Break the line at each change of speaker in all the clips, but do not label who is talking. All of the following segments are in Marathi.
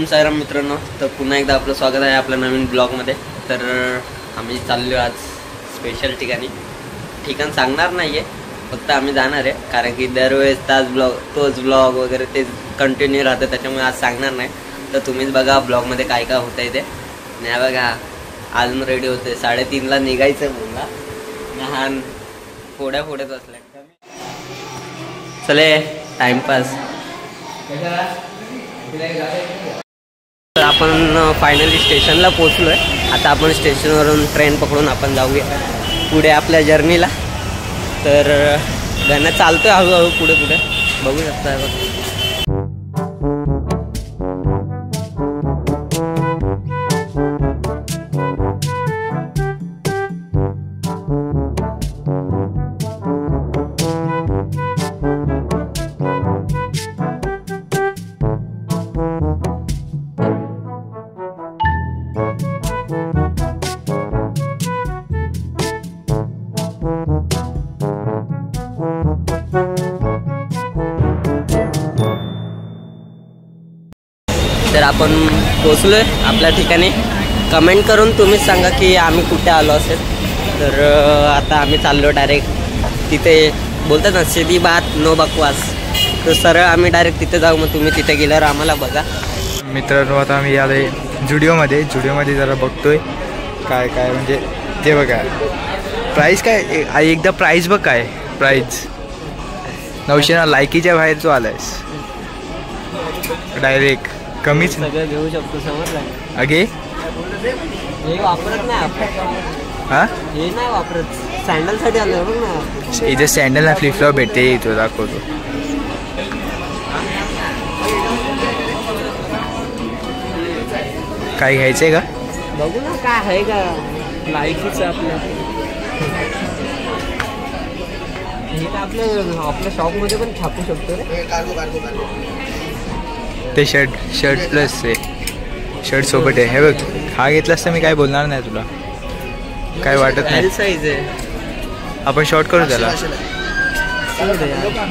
ओम साईराम मित्रांनो, तर पुन्हा एकदा आपलं स्वागत आहे आपल्या नवीन ब्लॉगमध्ये। तर आम्ही चाललो आज स्पेशल ठिकाणी। ठिकाण सांगणार नाही आहे, फक्त आम्ही जाणार आहे, कारण की दरवेळेस तोच ब्लॉग वगैरे ते कंटिन्यू राहतं, त्याच्यामुळे आज सांगणार नाही। तर तुम्हीच बघा ब्लॉगमध्ये काय काय होतं आहे ते। नाही बघा, अजून रेडी होते, 3:30ला निघायचं बोलला, लहान फोड्या बसल्या। चले टाइमपास। तर आपण फायनली स्टेशनला पोहोचलोय। आता आपण स्टेशनवरून ट्रेन पकडून आपण जाऊया पुढे आपल्या जर्नीला। तर गाणं चालतोय हळूहळू पुढे बघू शकता। तर आपण पोचलोय आपल्या ठिकाणी। कमेंट करून तुम्हीच सांगा की आम्ही कुठे आलो असेल। तर आता आम्ही चाललो डायरेक्ट तिथे, बोलतात ना सीधी बात नो बकवास, तर सरळ आम्ही डायरेक्ट तिथे जाऊ। मग तुम्ही तिथे गेल्यावर आम्हाला बघा।
मित्रांनो, आता आम्ही आलोय जुडिओमध्ये जरा बघतोय काय काय, म्हणजे ते बघा प्राईस काय, एकदा प्राईस बघ काय प्राईस। 900 लायकीच्या बाहेर तू आलायस डायरेक्ट, कमीच
सगळं घेऊ शकतो, समजलं
अगे।
हे वापरत नाही आपण,
हां
हे नाही वापरत, सँडलसाठी आलं बघ ना।
इथे सँडल ना फ्लिपफ्लॉप भेटते, तो दाखवतो। काय घ्यायचंय का
बघू ना, काय आहे का लायकीचं आपलं। हे तर आपल्या शॉपमध्ये पण छापू शकतो रे।
ते शर्ट प्लस आहे, शर्ट सोबत आहे। हे बघ, हा घेतलास तर मी काय बोलणार नाही तुला, काय वाटत नाही।
साईज आहे,
आपण शॉर्ट करू त्याला।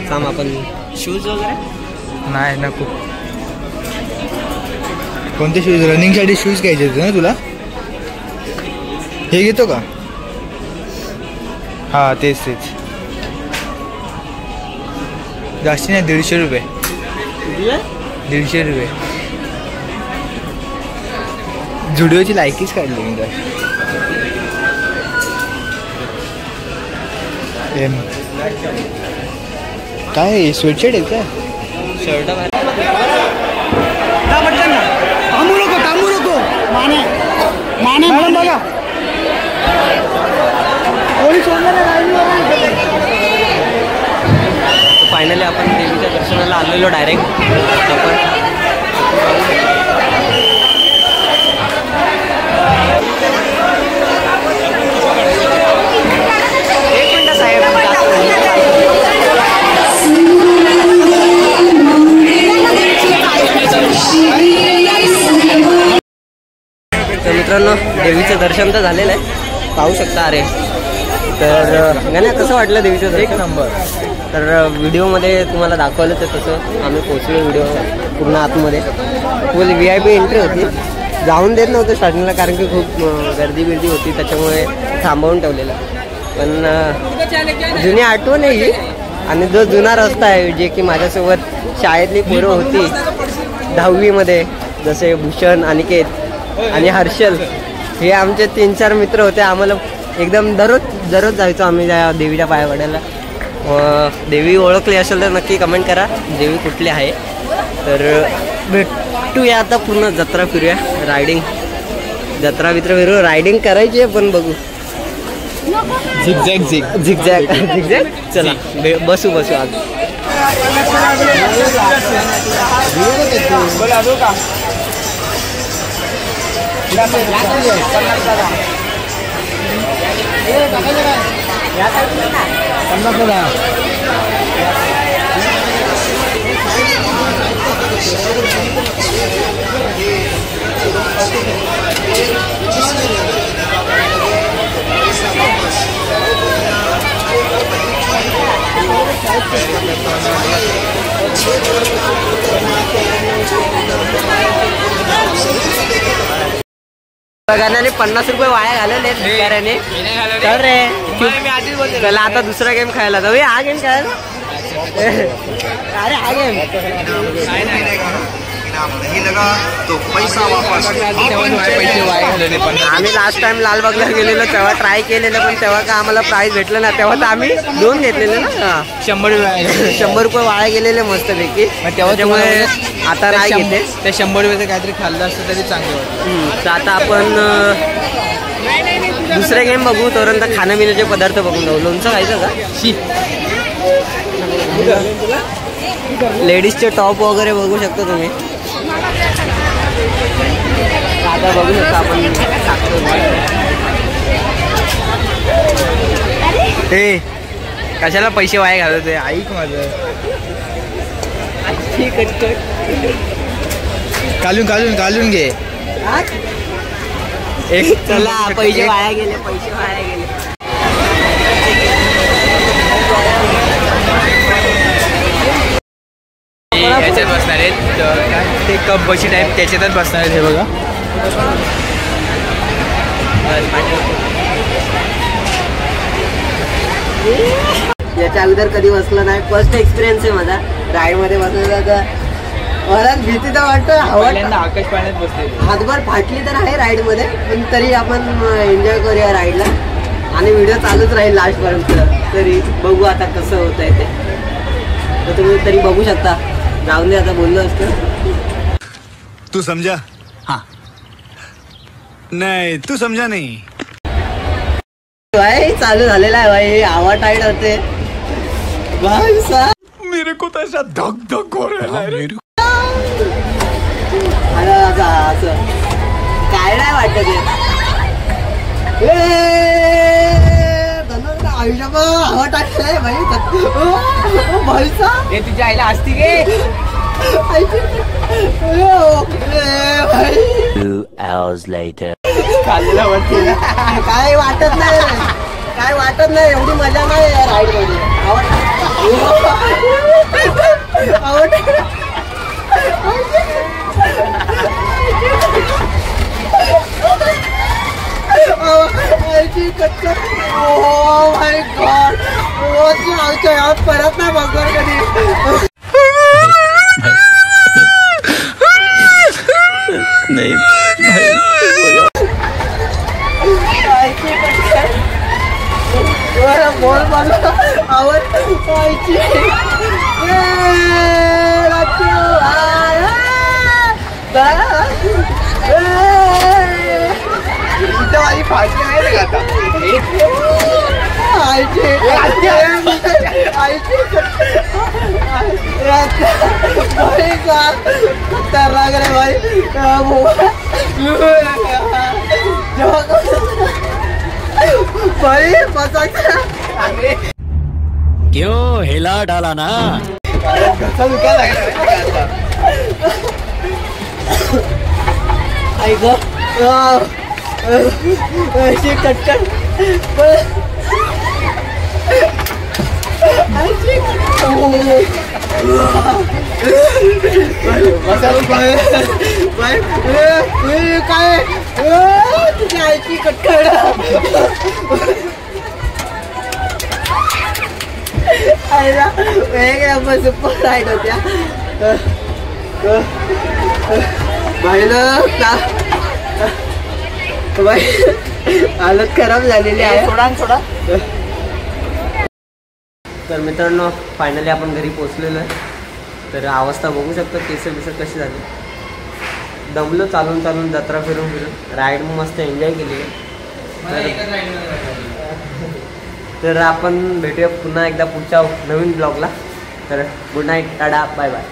सांग आपण शूज वगैरे
नाही नको। कोणते शूज? रनिंगसाठी शूज घ्यायचे होते ना तुला, हे घेतो का? हां तेच जास्ती नाही, 150 रुपये। 150 रुपये। जुडिओची लायकीच काढली मी तर। काय स्वेटशर्ट आहे का?
शर्ट
थांबू नको माने बघा, कोणी
फायनली आपण देवीच्या दर्शनाला आलेलो डायरेक्ट आपण। तर मित्रांनो, देवीचं दर्शन तर झालेलं आहे, पाहू शकता। अरे तर गाण्या कसं वाटलं देवीचं दर्शन?
1 नंबर।
तर व्हिडिओमध्ये तुम्हाला दाखवलं तर तसं आम्ही पोचलो व्हिडिओ पूर्ण आतमध्ये। फुल VIP एंट्री होती, जाऊन देत नव्हतं स्टार्टिंगला, कारण की खूप गर्दी होती, त्याच्यामुळे थांबवून ठेवलेलं। पण जुनी आठवण आहे ही, आणि जो जुना रस्ता आहे, जे की माझ्यासोबत शाळेतली पोरं होती 10वीमध्ये, जसे भूषण, अनिकेत आणि हर्षल, हे आमचे 3-4 मित्र होते। आम्हाला एकदम दररोज जायचो आम्ही त्या देवीच्या पाया पडायला। देवी ओळखली असेल तर नक्की कमेंट करा, देवी कुठली आहे। तर भेटूया आता, पूर्ण जत्रा फिरूया, जत्रा फिरू, रायडिंग करायची आहे, पण बघू झिगझॅग। चला बसू आज। गाण्याने 50 रुपये वाया घालवले बिचाऱ्याने. तर रे चला आता दुसरा गेम खेळायला जाऊ. हा गेम खेळायला अरे हा गेम आम्ही लास्ट टाइम लालबागला गेलेलो तेव्हा ट्राय केलेलं, पण तेव्हा का आम्हाला प्राईज भेटलं ना. तेव्हा तर आम्ही 2 घेतलेले ना. 100 रुपये वाया गेलेले मस्तपैकी. त्यामुळे आता नाही घेते.
त्या 100 रुपयाचं काहीतरी खाल्लं असतं तरी चांगलं वाटतं.
तर आता आपण दुसरे गेम बघू. तोपर्यंत खाणं पिण्याचे पदार्थ बघून जाऊ. लोणचं खायचं का? लेडीजचे टॉप वगैरे बघू शकता तुम्ही. आता बघू शकता आपण.
हे कशाला पैसे वाया घालवते? ऐक माझं. घालून घे.
एक चला पैसे वाया गेले. पैसे वाया गेले.
याच्यात बसणार आहेत ते कप बशी टाईप त्याच्यातच बसणार आहेत. हे बघा
याच्या अगोदर कधी बसलं नाही. फर्स्ट एक्सपिरियन्स आहे माझा राईडमध्ये बसलेला. तर मला भीती तर वाटतं.
आकाश पाण्यात बसले.
हातभर फाटली तर आहे राईडमध्ये, पण तरी आपण एन्जॉय करूया राईडला. आणि व्हिडिओ चालूच राहील लास्टपर्यंत. तरी बघू आता कसं होत आहे ते. तर तुम्ही तरी बघू शकता. जाऊन दे आता बोललो असतं.
तू समझा? हाँ. नहीं तू समझा नहीं.
भाई चालू झालेला आहे भाई. हवा टाईट होते भाई साहब.
मेरे को तो ऐसा धक धक हो रहा है.
असं काय नाही वाटत आयुष्यात हवा टाकलाय भाई. भाई साहब
हे तुझ्या आईला असती गे.
2 hours later.
काय वाटत नाही. काय वाटत नाही. एवढी मजा नाही राईड मध्ये. परत नाही बघणार कधी.
नहीं
बोल मला आवडची.
माझी फाशी आहे रे आता.
खतरनाक रे भाई. भाई
क्यों हिला डाला ना.
ऐक कटकट. काय तुझ्या आईची कटकट. वेगळ्या सुपर राईड होत्या. बाई हालत खराब झालेली आहे.
थोडा
तर मित्रांनो फायनली आपण घरी पोचलेलो आहे. तर अवस्था बघू शकतो. केस कशी झाली. दमलो चालून चालून. जत्रा फिरून राईड मस्त एन्जॉय केली. तर आपण भेटूया पुन्हा एकदा पुढच्या नवीन ब्लॉगला. तर good night. Tata bye bye.